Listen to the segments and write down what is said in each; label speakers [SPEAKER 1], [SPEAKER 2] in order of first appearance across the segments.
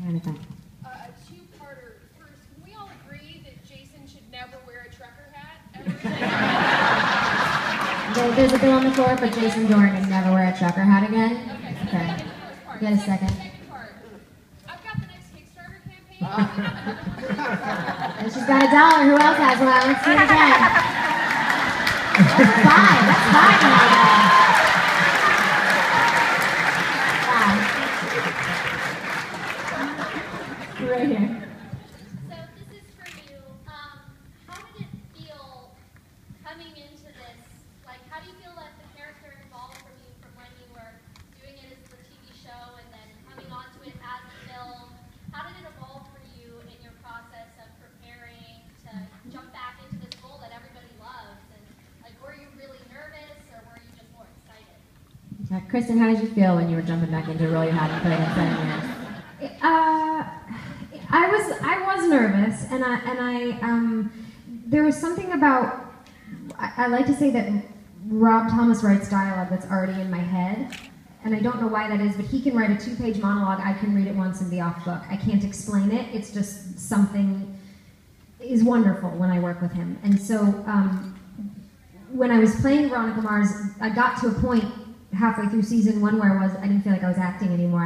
[SPEAKER 1] trying to think.
[SPEAKER 2] A two-parter. First, can we all agree that Jason should never wear a trucker hat ever?
[SPEAKER 1] There's a bill on the floor for Jason Dorn to never wear a trucker hat again.
[SPEAKER 2] Okay.
[SPEAKER 1] Get a second.
[SPEAKER 2] Second part. I've got the next Kickstarter campaign.
[SPEAKER 1] And she's got $1. Who else has one? Let's see it again. That's five. That's five now. Right here.
[SPEAKER 3] So this is for you. How did it feel coming into this? Like, how do you feel that the character evolved from you from when you were doing it as the TV show and then coming onto it as a film? How did it evolve for you in your process of preparing to jump back into this role that everybody loves? And like, were you really nervous or were you just more excited?
[SPEAKER 1] Kristen, how did you feel when you were jumping back into a role you hadn't played in 7 years?
[SPEAKER 4] I was nervous, and there was something about, I like to say that Rob Thomas writes dialogue that's already in my head, and I don't know why that is, but he can write a 2-page monologue, I can read it once and be off book. I can't explain it, it's just something is wonderful when I work with him. And so when I was playing Veronica Mars, I got to a point halfway through season 1 where I didn't feel like I was acting anymore.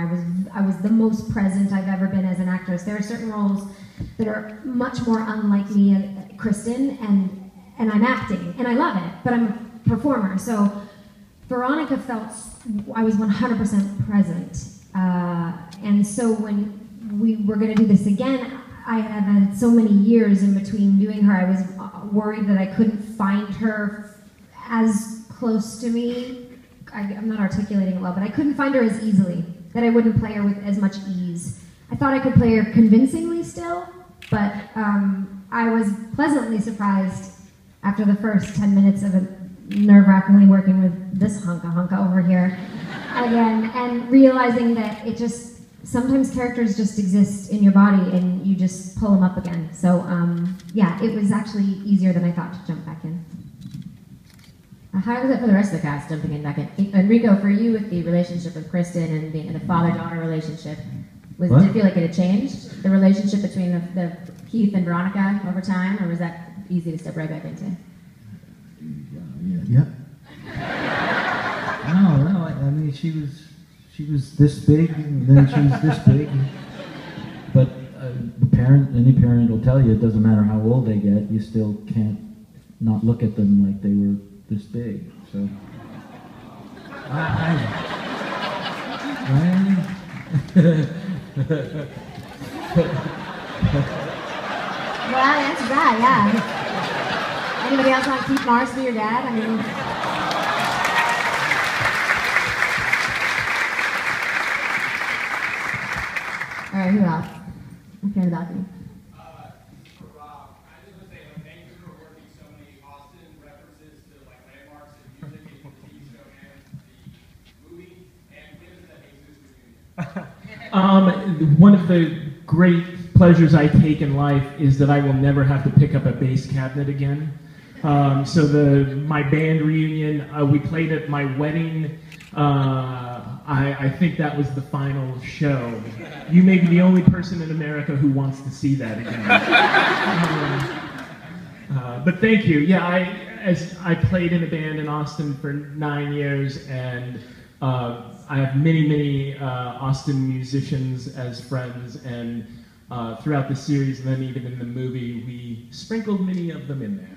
[SPEAKER 4] I was the most present I've ever been as an actress. There are certain roles that are much more unlike me, Kristen, and I'm acting, and I love it, but I'm a performer. So Veronica felt I was 100% present. And so when we were going to do this again, I have had so many years in between doing her, I was worried that I couldn't find her as close to me. I'm not articulating it well, but I couldn't find her as easily, that I wouldn't play her with as much ease. I thought I could play her convincingly still, but I was pleasantly surprised after the first 10 minutes of it, nerve-wrackingly working with this hunka over here again, and realizing that it just, sometimes characters just exist in your body and you just pull them up again. So yeah, it was actually easier than I thought to jump back in.
[SPEAKER 1] How was it for the rest of the cast jumping in back in? Enrico, for you with the relationship with Kristen and the father-daughter relationship, did it feel like it had changed? The relationship between the Keith and Veronica over time, or was that easy to step right back into?
[SPEAKER 5] Yeah. No, I mean she was this big and then she was this big. But any parent will tell you it doesn't matter how old they get, you still can't not look at them like they were this big. So
[SPEAKER 1] Well, that's right, yeah. Anybody else want to keep Mars for your dad? I mean, all right, who else? Okay, the balcony.
[SPEAKER 6] For Rob, I just want to say thank you for working so many Austin references to landmarks and music in the TV show and the movie, and give us that Sxsw reunion.
[SPEAKER 7] One of the great pleasures I take in life is that I will never have to pick up a bass cabinet again. So my band reunion, we played at my wedding. I think that was the final show. You may be the only person in America who wants to see that again. But thank you. Yeah, I played in a band in Austin for 9 years, and I have many Austin musicians as friends, and throughout the series, and then even in the movie, we sprinkled many of them in there.